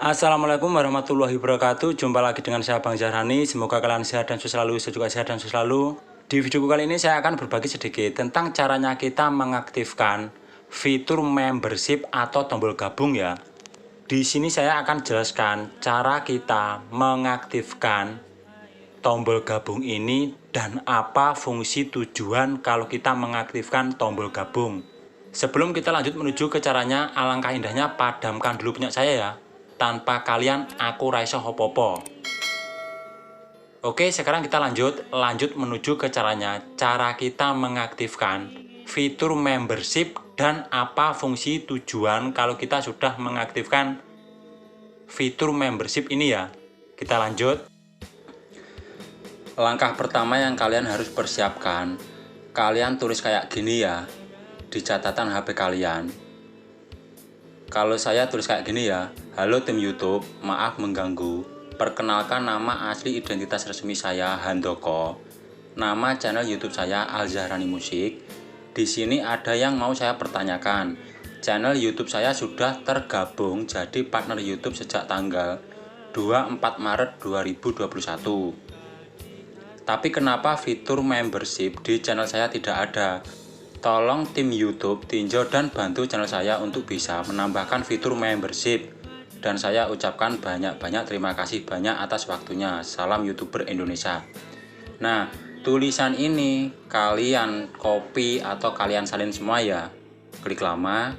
Assalamualaikum warahmatullahi wabarakatuh. Jumpa lagi dengan saya Bang Zahrani. Semoga kalian sehat dan selalu. Saya juga sehat dan selalu. Di videoku kali ini saya akan berbagi sedikit tentang caranya kita mengaktifkan fitur membership atau tombol gabung ya. Di sini saya akan jelaskan cara kita mengaktifkan tombol gabung ini dan apa fungsi tujuan kalau kita mengaktifkan tombol gabung. Sebelum kita lanjut menuju ke caranya, alangkah indahnya padamkan dulu punya saya ya. Tanpa kalian aku raiso hopopo. Oke, sekarang kita lanjut menuju ke caranya. Cara kita mengaktifkan fitur membership dan apa fungsi tujuan kalau kita sudah mengaktifkan fitur membership ini ya. Kita lanjut. Langkah pertama yang kalian harus persiapkan, kalian tulis kayak gini ya di catatan HP kalian. Kalau saya tulis kayak gini ya, halo tim YouTube, maaf mengganggu. Perkenalkan nama asli identitas resmi saya Handoko. Nama channel YouTube saya Al Zahrani Musik. Di sini ada yang mau saya pertanyakan. Channel YouTube saya sudah tergabung jadi partner YouTube sejak tanggal 24 Maret 2021. Tapi kenapa fitur membership di channel saya tidak ada? Tolong tim YouTube tinjau dan bantu channel saya untuk bisa menambahkan fitur membership. Dan saya ucapkan banyak-banyak terima kasih banyak atas waktunya. Salam YouTuber Indonesia. Nah, tulisan ini kalian copy atau kalian salin semua ya. Klik lama.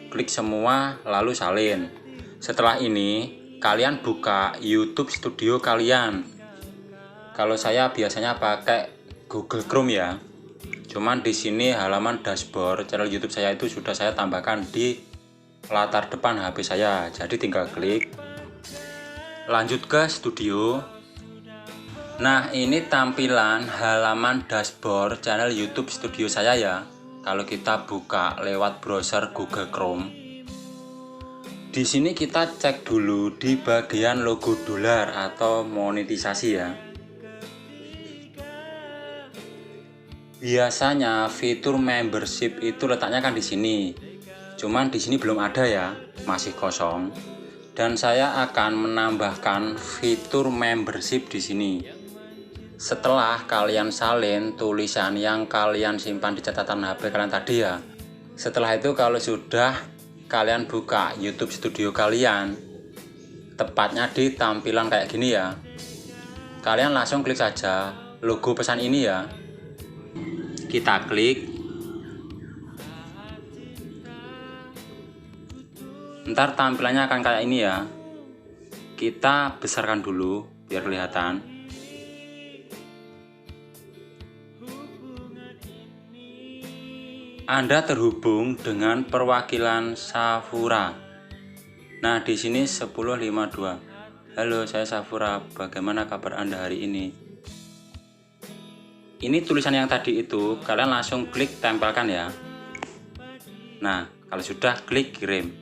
Klik semua lalu salin. Setelah ini kalian buka YouTube Studio kalian. Kalau saya biasanya pakai Google Chrome ya. Cuman di sini halaman dashboard channel YouTube saya itu sudah saya tambahkan di latar depan HP saya. Jadi tinggal klik. Lanjut ke studio. Nah, ini tampilan halaman dashboard channel YouTube Studio saya ya. Kalau kita buka lewat browser Google Chrome. Di sini kita cek dulu di bagian logo dolar atau monetisasi ya. Biasanya fitur membership itu letaknya kan di sini. Cuman di sini belum ada ya, masih kosong. Dan saya akan menambahkan fitur membership di sini. Setelah kalian salin tulisan yang kalian simpan di catatan HP kalian tadi ya. Setelah itu kalau sudah kalian buka YouTube Studio kalian, tepatnya di tampilan kayak gini ya. Kalian langsung klik saja logo pesan ini ya. Kita klik. Ntar tampilannya akan kayak ini ya. Kita besarkan dulu biar kelihatan. Anda terhubung dengan perwakilan Safura. Nah, di sini 1052. Halo, saya Safura. Bagaimana kabar Anda hari ini? Ini tulisan yang tadi itu kalian langsung klik tempelkan ya. Nah, kalau sudah klik kirim.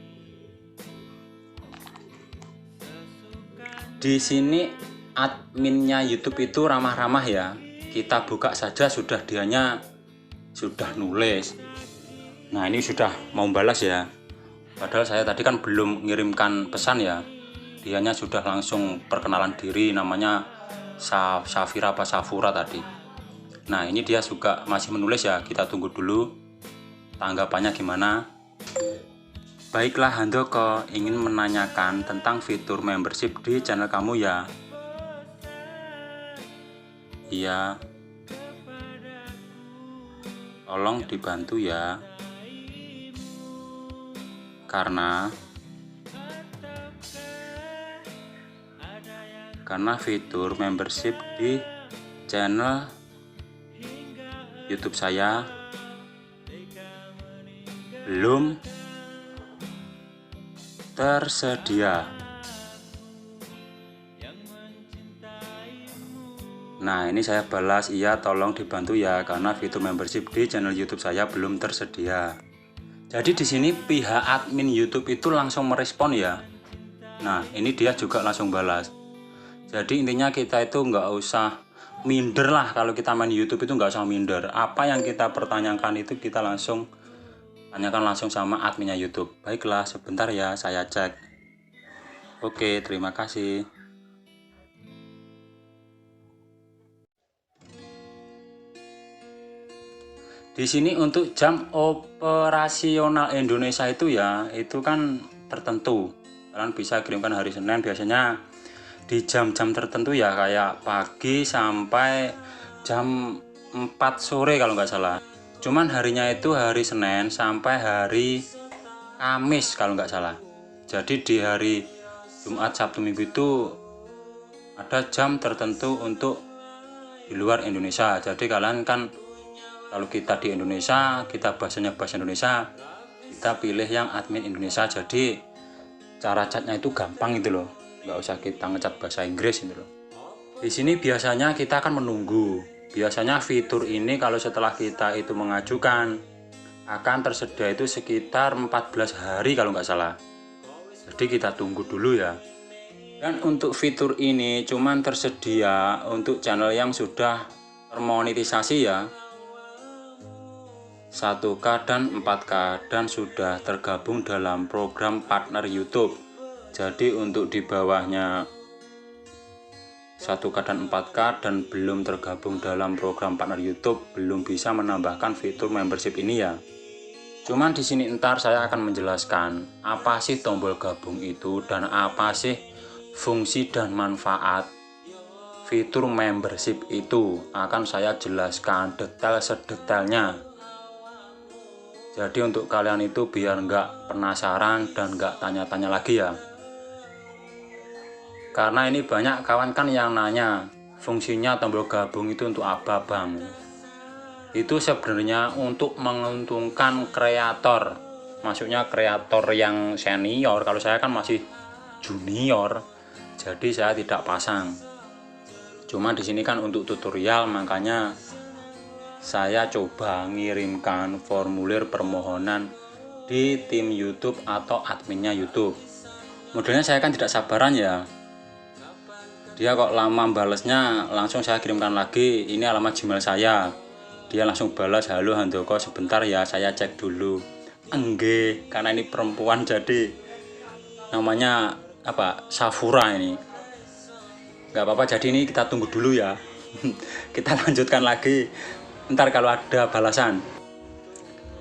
Di sini adminnya YouTube itu ramah-ramah ya. Kita buka saja sudah dianya sudah nulis. Nah, ini sudah mau balas ya. Padahal saya tadi kan belum mengirimkan pesan ya. Dianya sudah langsung perkenalan diri, namanya Safira apa Safura tadi. Nah, ini dia juga masih menulis ya, kita tunggu dulu tanggapannya gimana. Baiklah Handoko, ingin menanyakan tentang fitur membership di channel kamu ya. Iya. Tolong dibantu ya. Karena fitur membership di channel YouTube saya belum tersedia. Nah, ini saya balas, iya tolong dibantu ya karena fitur membership di channel YouTube saya belum tersedia. Jadi di sini pihak admin YouTube itu langsung merespon ya. Nah, ini dia juga langsung balas. Jadi intinya kita itu nggak usah minder lah, kalau kita main YouTube itu nggak usah minder. Apa yang kita pertanyakan itu kita langsung Tanyakan langsung sama adminnya YouTube. Baiklah, sebentar ya, saya cek. Oke, terima kasih. Di sini untuk jam operasional Indonesia itu ya, itu kan tertentu. Kalian bisa kirimkan hari Senin biasanya di jam-jam tertentu ya, kayak pagi sampai jam 4 sore kalau nggak salah. Cuman harinya itu hari Senin sampai hari Kamis kalau nggak salah. Jadi di hari Jumat, Sabtu, Minggu itu ada jam tertentu untuk di luar Indonesia. Jadi kalian kan, kalau kita di Indonesia, kita bahasanya bahasa Indonesia, kita pilih yang admin Indonesia. Jadi cara chatnya itu gampang gitu loh, nggak usah kita ngecat bahasa Inggris gitu loh. Di sini biasanya kita akan menunggu. Biasanya fitur ini kalau setelah kita itu mengajukan akan tersedia itu sekitar 14 hari kalau nggak salah. Jadi kita tunggu dulu ya. Dan untuk fitur ini cuman tersedia untuk channel yang sudah termonetisasi ya, 1K dan 4K dan sudah tergabung dalam program partner YouTube. Jadi untuk di bawahnya 1K dan 4K dan belum tergabung dalam program partner YouTube belum bisa menambahkan fitur membership ini ya. Cuman di sini ntar saya akan menjelaskan apa sih tombol gabung itu dan apa sih fungsi dan manfaat fitur membership itu, akan saya jelaskan detail sedetailnya. Jadi untuk kalian itu biar nggak penasaran dan nggak tanya-tanya lagi ya. Karena ini banyak kawan kan yang nanya, fungsinya tombol gabung itu untuk apa bang? Itu sebenarnya untuk menguntungkan kreator. Maksudnya kreator yang senior, kalau saya kan masih junior, jadi saya tidak pasang. Cuma di sini kan untuk tutorial, makanya saya coba ngirimkan formulir permohonan di tim YouTube atau adminnya YouTube. Modelnya saya kan tidak sabaran ya. Dia kok lama balesnya, langsung saya kirimkan lagi, ini alamat Gmail saya. Dia langsung balas, halo Handoko, sebentar ya saya cek dulu. Engge, karena ini perempuan jadi namanya apa? Safura ini. Gak apa-apa, jadi ini kita tunggu dulu ya. Kita lanjutkan lagi ntar kalau ada balasan.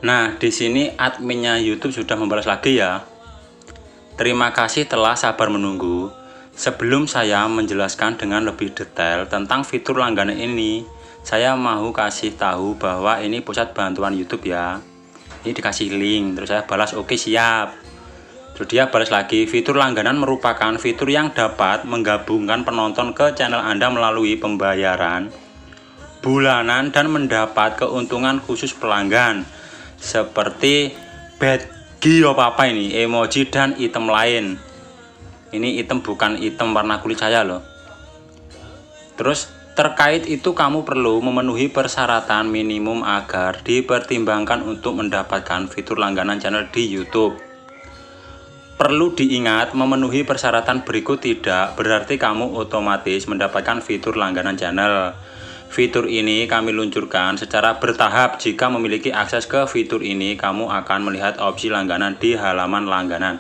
Nah, di sini adminnya YouTube sudah membalas lagi ya. Terima kasih telah sabar menunggu. Sebelum saya menjelaskan dengan lebih detail tentang fitur langganan ini, saya mau kasih tahu bahwa ini pusat bantuan YouTube ya. Ini dikasih link, terus saya balas oke siap. Terus dia balas lagi, fitur langganan merupakan fitur yang dapat menggabungkan penonton ke channel Anda melalui pembayaran bulanan dan mendapat keuntungan khusus pelanggan seperti badge apa ini, emoji dan item lain. Ini item bukan item warna kulit saya loh. Terus terkait itu kamu perlu memenuhi persyaratan minimum agar dipertimbangkan untuk mendapatkan fitur langganan channel di YouTube. Perlu diingat, memenuhi persyaratan berikut tidak berarti kamu otomatis mendapatkan fitur langganan channel. Fitur ini kami luncurkan secara bertahap. Jika memiliki akses ke fitur ini, kamu akan melihat opsi langganan di halaman langganan.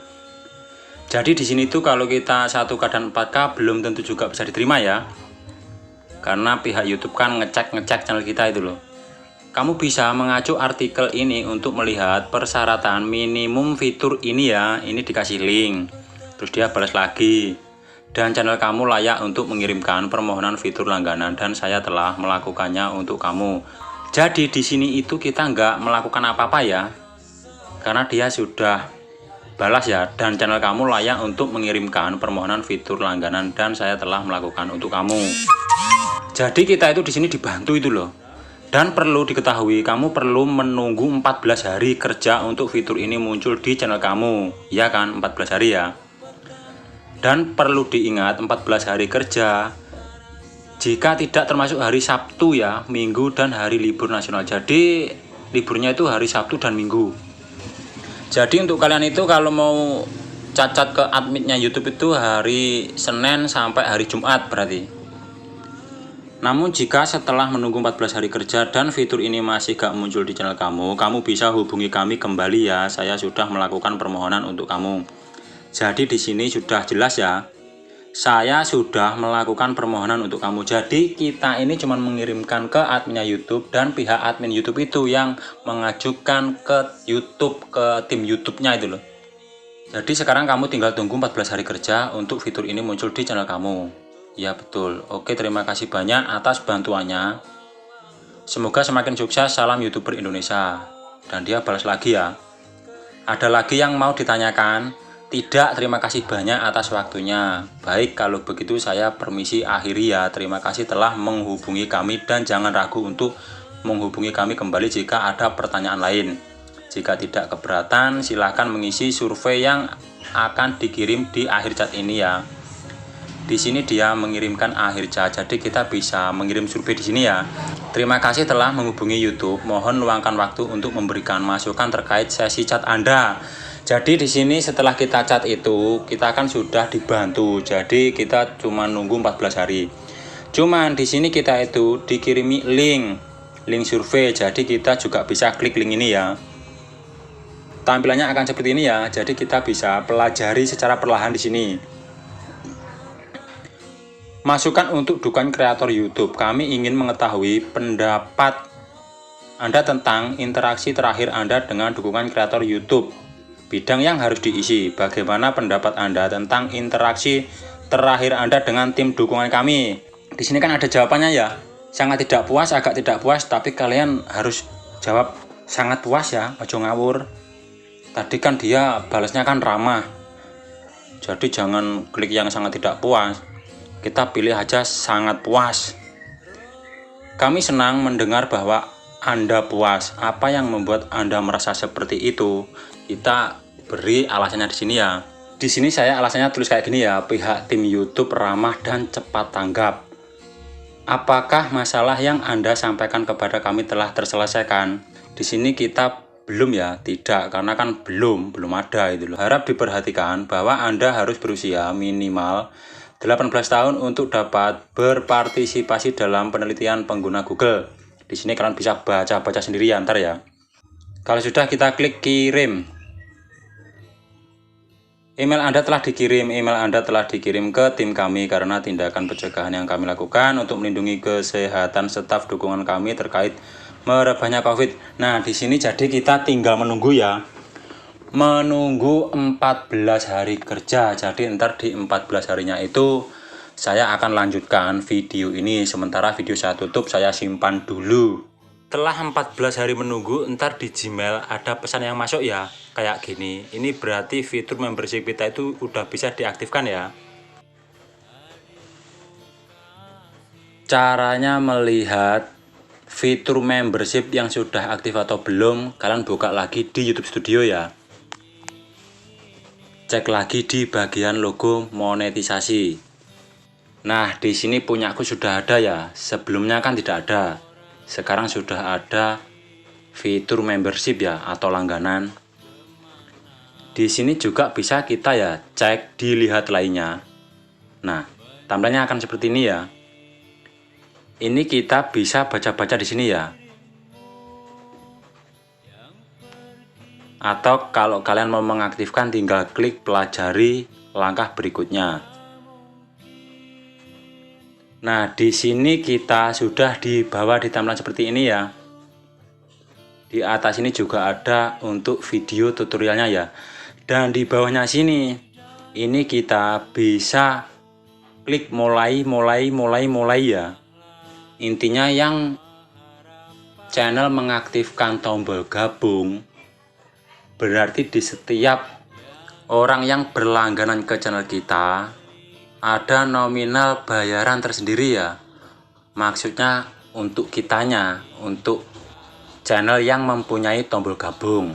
Jadi di sini tuh kalau kita 1K dan 4K belum tentu juga bisa diterima ya. Karena pihak YouTube kan ngecek channel kita itu loh. Kamu bisa mengacu artikel ini untuk melihat persyaratan minimum fitur ini ya. Ini dikasih link. Terus dia balas lagi. Dan channel kamu layak untuk mengirimkan permohonan fitur langganan dan saya telah melakukannya untuk kamu. Jadi di sini itu kita nggak melakukan apa-apa ya, karena dia sudah balas ya. Dan channel kamu layak untuk mengirimkan permohonan fitur langganan dan saya telah melakukan untuk kamu. Jadi kita itu di sini dibantu itu loh. Dan perlu diketahui, kamu perlu menunggu 14 hari kerja untuk fitur ini muncul di channel kamu. Ya kan, 14 hari ya. Dan perlu diingat 14 hari kerja jika tidak termasuk hari Sabtu ya, Minggu dan hari libur nasional. Jadi liburnya itu hari Sabtu dan Minggu. Jadi untuk kalian itu kalau mau cacat ke adminnya YouTube itu hari Senin sampai hari Jumat berarti. Namun jika setelah menunggu 14 hari kerja dan fitur ini masih gak muncul di channel kamu bisa hubungi kami kembali ya. Saya sudah melakukan permohonan untuk kamu. Jadi di sini sudah jelas ya. Saya sudah melakukan permohonan untuk kamu. Jadi kita ini cuma mengirimkan ke adminnya YouTube dan pihak admin YouTube itu yang mengajukan ke YouTube, ke tim YouTube-nya itu loh. Jadi sekarang kamu tinggal tunggu 14 hari kerja untuk fitur ini muncul di channel kamu. Ya betul. Oke, terima kasih banyak atas bantuannya. Semoga semakin sukses. Salam YouTuber Indonesia. Dan dia balas lagi ya. Ada lagi yang mau ditanyakan? Tidak, terima kasih banyak atas waktunya. Baik, kalau begitu saya permisi akhiri ya. Terima kasih telah menghubungi kami dan jangan ragu untuk menghubungi kami kembali jika ada pertanyaan lain. Jika tidak keberatan, silahkan mengisi survei yang akan dikirim di akhir chat ini ya. Di sini dia mengirimkan akhir chat, jadi kita bisa mengirim survei di sini ya. Terima kasih telah menghubungi YouTube. Mohon luangkan waktu untuk memberikan masukan terkait sesi chat Anda. Jadi di sini setelah kita chat itu, kita kan sudah dibantu. Jadi kita cuma nunggu 14 hari. Cuman di sini kita itu dikirimi link survei. Jadi kita juga bisa klik link ini ya. Tampilannya akan seperti ini ya. Jadi kita bisa pelajari secara perlahan di sini. Masukan untuk dukungan kreator YouTube. Kami ingin mengetahui pendapat Anda tentang interaksi terakhir Anda dengan dukungan kreator YouTube. Bidang yang harus diisi. Bagaimana pendapat Anda tentang interaksi terakhir Anda dengan tim dukungan kami? Di sini kan ada jawabannya ya. Sangat tidak puas, agak tidak puas, tapi kalian harus jawab sangat puas ya, ojo ngawur. Tadi kan dia balasnya kan ramah. Jadi jangan klik yang sangat tidak puas. Kita pilih aja sangat puas. Kami senang mendengar bahwa Anda puas. Apa yang membuat Anda merasa seperti itu? Kita beri alasannya di sini ya. Di sini saya alasannya tulis kayak gini ya. Pihak tim YouTube ramah dan cepat tanggap. Apakah masalah yang Anda sampaikan kepada kami telah terselesaikan? Di sini kita belum ya, tidak, karena kan belum ada itu loh. Harap diperhatikan bahwa Anda harus berusia minimal 18 tahun untuk dapat berpartisipasi dalam penelitian pengguna Google. Di sini kalian bisa baca-baca sendiri ya, ntar ya. Kalau sudah, kita klik kirim. Email Anda telah dikirim ke tim kami karena tindakan pencegahan yang kami lakukan untuk melindungi kesehatan staf dukungan kami terkait merebaknya COVID. Nah, di sini jadi kita tinggal menunggu ya. Menunggu 14 hari kerja. Jadi ntar di 14 harinya itu saya akan lanjutkan video ini. Sementara video saya tutup, saya simpan dulu. Setelah 14 hari menunggu, ntar di Gmail ada pesan yang masuk ya, kayak gini. Ini berarti fitur membership kita itu udah bisa diaktifkan ya. Caranya melihat fitur membership yang sudah aktif atau belum, kalian buka lagi di YouTube Studio ya. Cek lagi di bagian logo monetisasi. Nah, di sini punyaku sudah ada ya. Sebelumnya kan tidak ada. Sekarang sudah ada fitur membership ya atau langganan. Di sini juga bisa kita ya cek dilihat lainnya. Nah, tampilannya akan seperti ini ya. Ini kita bisa baca-baca di sini ya. Atau kalau kalian mau mengaktifkan, tinggal klik pelajari langkah berikutnya. Nah, di sini kita sudah di bawah di tampilan seperti ini ya. Di atas ini juga ada untuk video tutorialnya ya. Dan di bawahnya sini, ini kita bisa klik mulai ya. Intinya yang channel mengaktifkan tombol gabung, berarti di setiap orang yang berlangganan ke channel kita ada nominal bayaran tersendiri ya. Maksudnya untuk kitanya, untuk channel yang mempunyai tombol gabung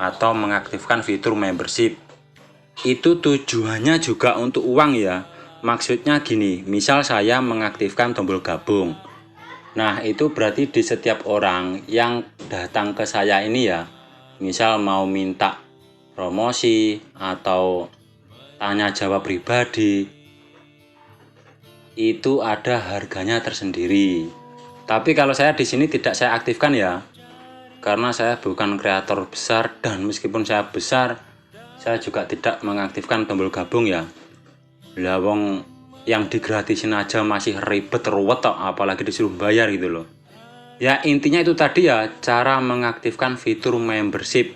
atau mengaktifkan fitur membership. Itu tujuannya juga untuk uang ya. Maksudnya gini, misal saya mengaktifkan tombol gabung. Nah, itu berarti di setiap orang yang datang ke saya ini ya, misal mau minta promosi atau tanya jawab pribadi, itu ada harganya tersendiri. Tapi kalau saya di sini tidak saya aktifkan ya, karena saya bukan kreator besar, dan meskipun saya besar, saya juga tidak mengaktifkan tombol gabung ya. Lah wong yang digratisin aja masih ribet ruwet tok, apalagi disuruh bayar gitu loh. Ya intinya itu tadi ya, cara mengaktifkan fitur membership.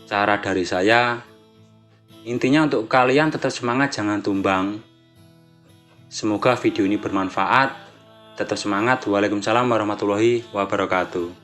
Cara dari saya, intinya untuk kalian tetap semangat, jangan tumbang. Semoga video ini bermanfaat. Tetap semangat. Waalaikumsalam warahmatullahi wabarakatuh.